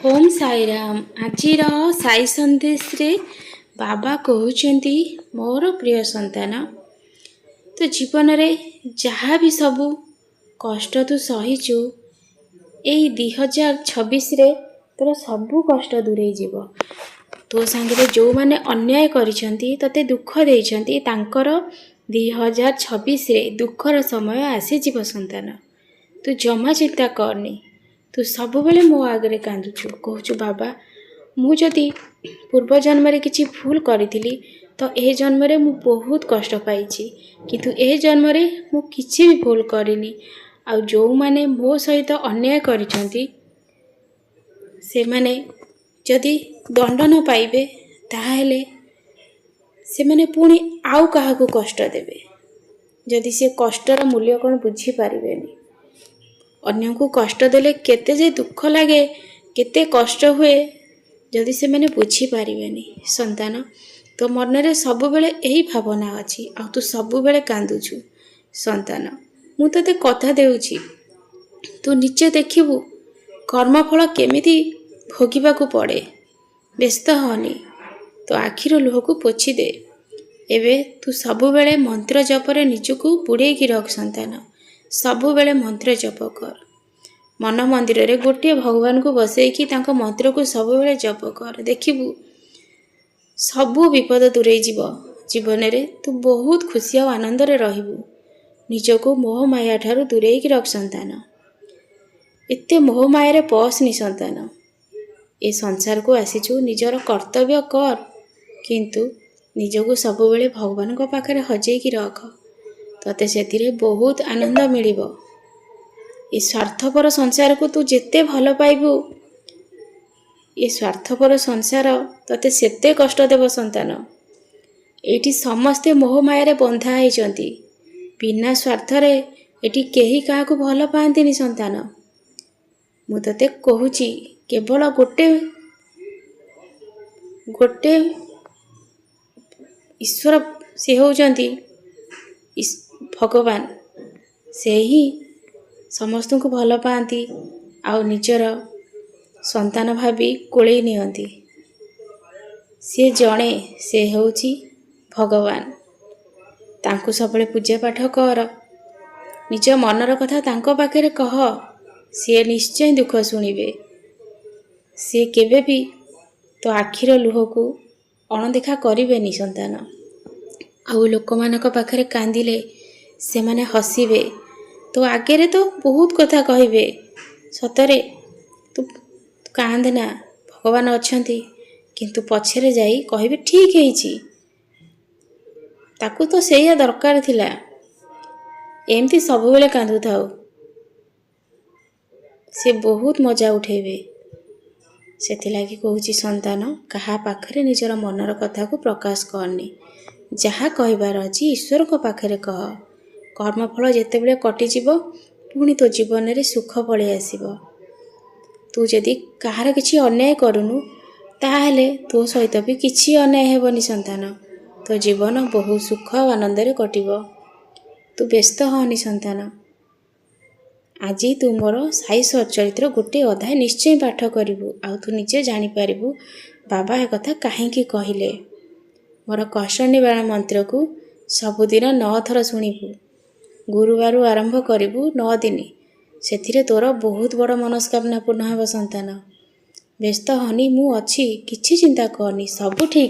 ओम साईराम आजिर साई संदेश रे बाबा कहउचंती मोर प्रिय संतान तो जीवन रे जहाँ भी सबू कष्ट तू सहीचु यही 2026 रे तोर सबू कष्ट दूरे जीव। तो सांगे जो माने अन्याय करिसंती तते दुख देइसंती तांकर 2026 रे दुखर समय आसी जीव संतान। तू जमा चिंता करनी, तू सब बेले मो आगे कांदुचु कहूचु बाबा मु जदि पूर्व जन्म रे किछि भूल करिथिली तो ए जन्म रे मु बहुत कष्ट पाइछि, किंतु ए जन्म रे मु किछि भी भूल करिनी। आ जो माने मो सहित अन्याय करिसंती से माने जदि दंड न पाइबे ताहेले से माने पुणी आउ काहाकू कष्ट देबे, जदि से कष्टर मूल्य कोन बुझी पारिबेनी। अन्य को कष्ट देले केते जे दुख लगे केते कष्ट हुए जदि से मैंने बुझी पारिबेनी। संतान तो मन रे सब बेले यही भावना अछि आ तू सब बेले कांदुछु। संतान मु तते कथा देउछि तू निचे देखिबू कर्मफल केमिति भोगिबाकू पड़े। व्यस्त होनी तो आखिर लुह को पोछि दे। एबे तू सब बेले मंत्र जपरे निजको बुड़े की रख। संतान सब बेले मंत्र जप कर, मन मंदिर रे गोटे भगवान को बसैकी तांको मंत्र को सब बेले जप कर। देखिबू सबू विपद दूरे जीव। जीवन रे तू बहुत खुशी और आनंद रे रहिबू। निजको मोह माया ठारू दूरे की रख। संतान एते मोह माया रे पसनी। संतान ए संसार को आसीचु निजर कर्तव्य कर, किंतु निजको सब बेले भगवान को पाखरे हजेई की रख। तते सेतिरे बहुत आनंद मिलिबो। ये स्वार्थपर संसार को तू जेते भल पाइबू, ये स्वार्थपर संसार तते सेते कष्ट देव। संतान एठी समस्ते मोह माया रे बंधा होइचंती, बिना स्वार्थ रे एठी केही काहाकू भल पांतिनी। संतान मु तते कहूची केवल गोटे गोटे ईश्वर से होउचंती भगवान, से ही समस्त को भल पाती आउ निजर संतान भावी कोले नियंती। से जणे से होउची भगवान। तांको सबले पूजा पाठ कर, निज मनर कथा तांको पाखरे कह, से निश्चय दुख सुनिबे। से केबे भी तो आखिर लुह को अणदेखा करिवेनी। संतान आउ लोक मानक पाखरे कांदिले से माने हसीबे, तो आगे रे तो बहुत कथा कहिबे। सतरे तू कांदना भगवान अछंती, किंतु पछरे जाई कहिबे ठीक हेइची, ताकू तो सेया दरकार थिला। एमती सब बेले कांदु थाओ, से बहुत मजा उठेबे। सेथिलागि कहूची संतान कहा पाखरे निजर मनर कथा को प्रकाश करनी। जहा कहबार अछि ईश्वर को पाखरे कह। कर्मफल जेतेबेले कटिजिब पुणी तो जीवन रे सुख पळे आसीबो। तू जदि कहार किछि अन्याय करूनु ताहेले तो सहित भी किछि अन्याय हेबनी। संतान तो जीवन बहुत सुख और आनंद रे कटिबो। तू व्यस्त होनी। संतान आज तू मोर साई सच्चरित्र गोटे अध्याय निश्चय पाठ करिबू, आ तू निजे जानि पारिबू बाबा ए कथा काहेकि कहिले। मोर कष्ट निवारण मंत्र को सबुदिन 9 थर शुणिबू। गुरुवार आरंभ करिबू 9 दिन, सेथिरे तोर बहुत बड़ मनस्कामना पूर्ण हेब। संतान व्यस्त हनी, मु अछि, किछि चिंता करनी, सब ठीक है।